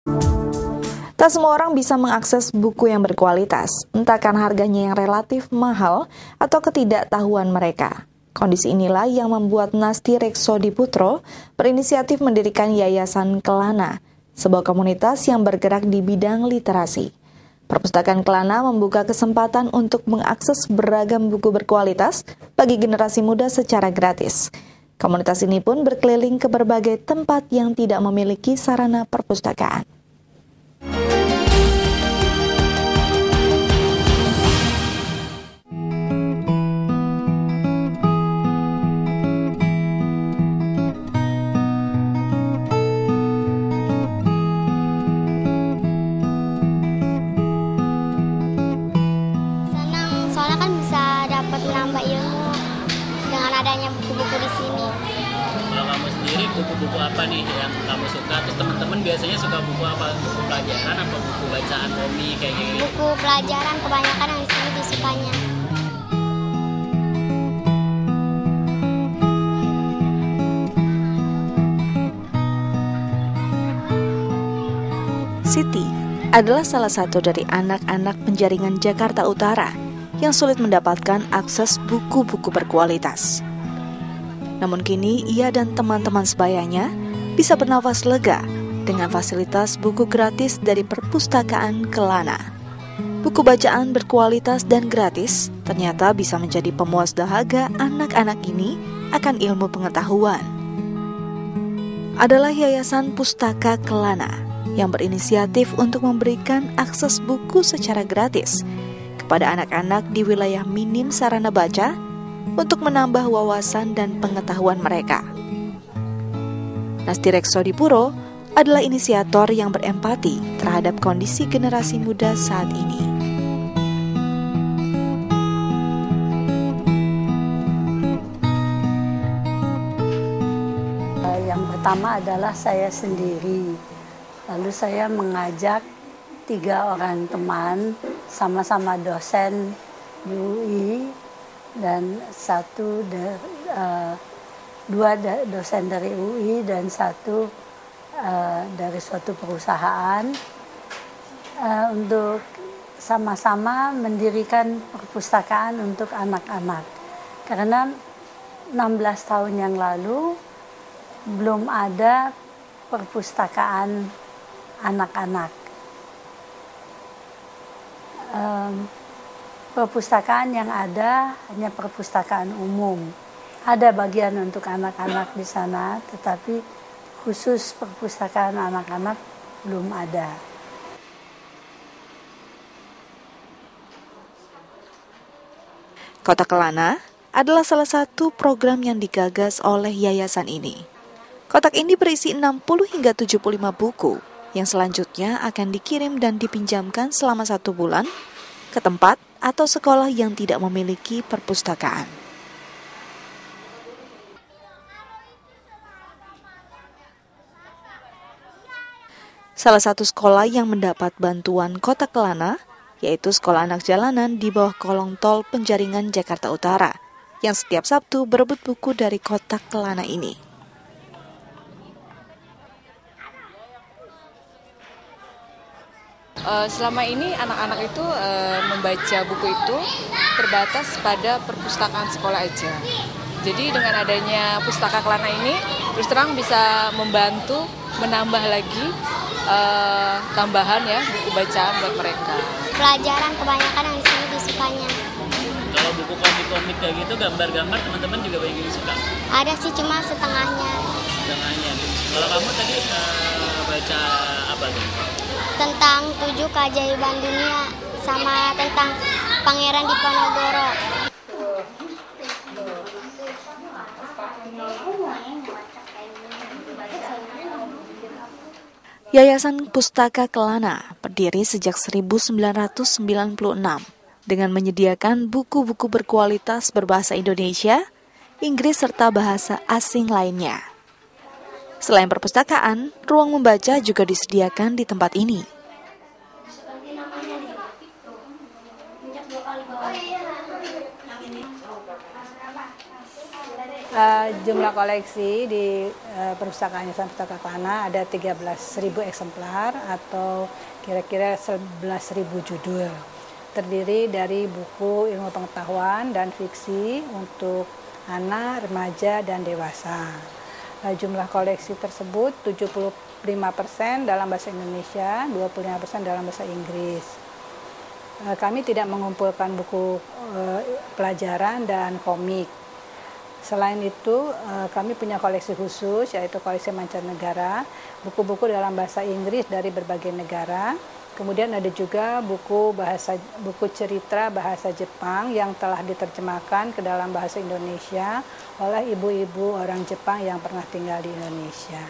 Tak semua orang bisa mengakses buku yang berkualitas, entah karena harganya yang relatif mahal atau ketidaktahuan mereka. Kondisi inilah yang membuat Nasti Reksodiputro berinisiatif mendirikan Yayasan Kelana, sebuah komunitas yang bergerak di bidang literasi. Perpustakaan Kelana membuka kesempatan untuk mengakses beragam buku berkualitas bagi generasi muda secara gratis. Komunitas ini pun berkeliling ke berbagai tempat yang tidak memiliki sarana perpustakaan. Senang, soalnya kan bisa dapat menambah ilmu dengan adanya buku-buku di sini. Kalau kamu sendiri, buku-buku apa nih yang kamu suka? Terus teman-teman biasanya suka buku apa? Buku pelajaran apa buku bacaan komik kayak gitu? Buku pelajaran kebanyakan yang di sini disukanya. Siti adalah salah satu dari anak-anak penjaringan Jakarta Utara yang sulit mendapatkan akses buku-buku berkualitas. Namun kini ia dan teman-teman sebayanya bisa bernafas lega dengan fasilitas buku gratis dari Perpustakaan Kelana. Buku bacaan berkualitas dan gratis ternyata bisa menjadi pemuas dahaga anak-anak ini akan ilmu pengetahuan. Adalah Yayasan Pustaka Kelana yang berinisiatif untuk memberikan akses buku secara gratis kepada anak-anak di wilayah minim sarana baca untuk menambah wawasan dan pengetahuan mereka. Nasti Reksodiputro adalah inisiator yang berempati terhadap kondisi generasi muda saat ini. Yang pertama adalah saya sendiri. Lalu saya mengajak 3 orang teman, sama-sama dosen di UI, dan 2 dosen dari UI dan 1 dari suatu perusahaan, untuk sama-sama mendirikan perpustakaan untuk anak-anak. Karena 16 tahun yang lalu belum ada perpustakaan anak-anak. Perpustakaan yang ada hanya perpustakaan umum. Ada bagian untuk anak-anak di sana, tetapi khusus perpustakaan anak-anak belum ada. Kotak Kelana adalah salah satu program yang digagas oleh yayasan ini. Kotak ini berisi 60 hingga 75 buku yang selanjutnya akan dikirim dan dipinjamkan selama 1 bulan ke tempat atau sekolah yang tidak memiliki perpustakaan. Salah satu sekolah yang mendapat bantuan Kotak Kelana yaitu Sekolah Anak Jalanan di bawah kolong tol Penjaringan Jakarta Utara yang setiap Sabtu berebut buku dari Kotak Kelana ini. Selama ini anak-anak itu membaca buku itu terbatas pada perpustakaan sekolah aja. Jadi dengan adanya Pustaka Kelana ini terus terang bisa membantu menambah lagi tambahan ya buku bacaan buat mereka. Pelajaran kebanyakan yang di sini disukanya. Kalau buku komik-komik kayak gitu, gambar-gambar teman-teman juga banyak yang suka? Ada sih cuma setengahnya. Setengahnya. Kalau kamu tadi baca apa tuh? Tentang 7 keajaiban dunia sama tentang Pangeran Diponegoro. Yayasan Pustaka Kelana berdiri sejak 1996 dengan menyediakan buku-buku berkualitas berbahasa Indonesia, Inggris serta bahasa asing lainnya. Selain perpustakaan, ruang membaca juga disediakan di tempat ini. Jumlah koleksi di perpustakaan Yayasan Pustaka Kelana ada 13.000 eksemplar atau kira-kira 11.000 judul. Terdiri dari buku ilmu pengetahuan dan fiksi untuk anak, remaja, dan dewasa. Jumlah koleksi tersebut 75% dalam bahasa Indonesia, 25% dalam bahasa Inggris. Kami tidak mengumpulkan buku pelajaran dan komik. Selain itu, kami punya koleksi khusus, yaitu koleksi mancanegara, buku-buku dalam bahasa Inggris dari berbagai negara. Kemudian ada juga buku cerita bahasa Jepang yang telah diterjemahkan ke dalam bahasa Indonesia oleh ibu-ibu orang Jepang yang pernah tinggal di Indonesia.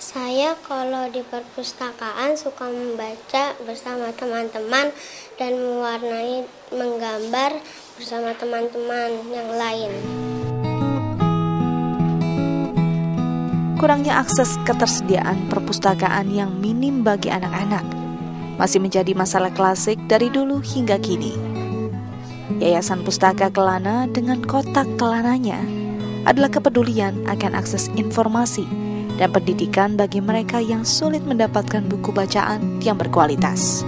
Saya kalau di perpustakaan suka membaca bersama teman-teman dan menggambar bersama teman-teman yang lain. Kurangnya akses ketersediaan perpustakaan yang minim bagi anak-anak masih menjadi masalah klasik dari dulu hingga kini. Yayasan Pustaka Kelana dengan kotak kelananya adalah kepedulian akan akses informasi dan pendidikan bagi mereka yang sulit mendapatkan buku bacaan yang berkualitas.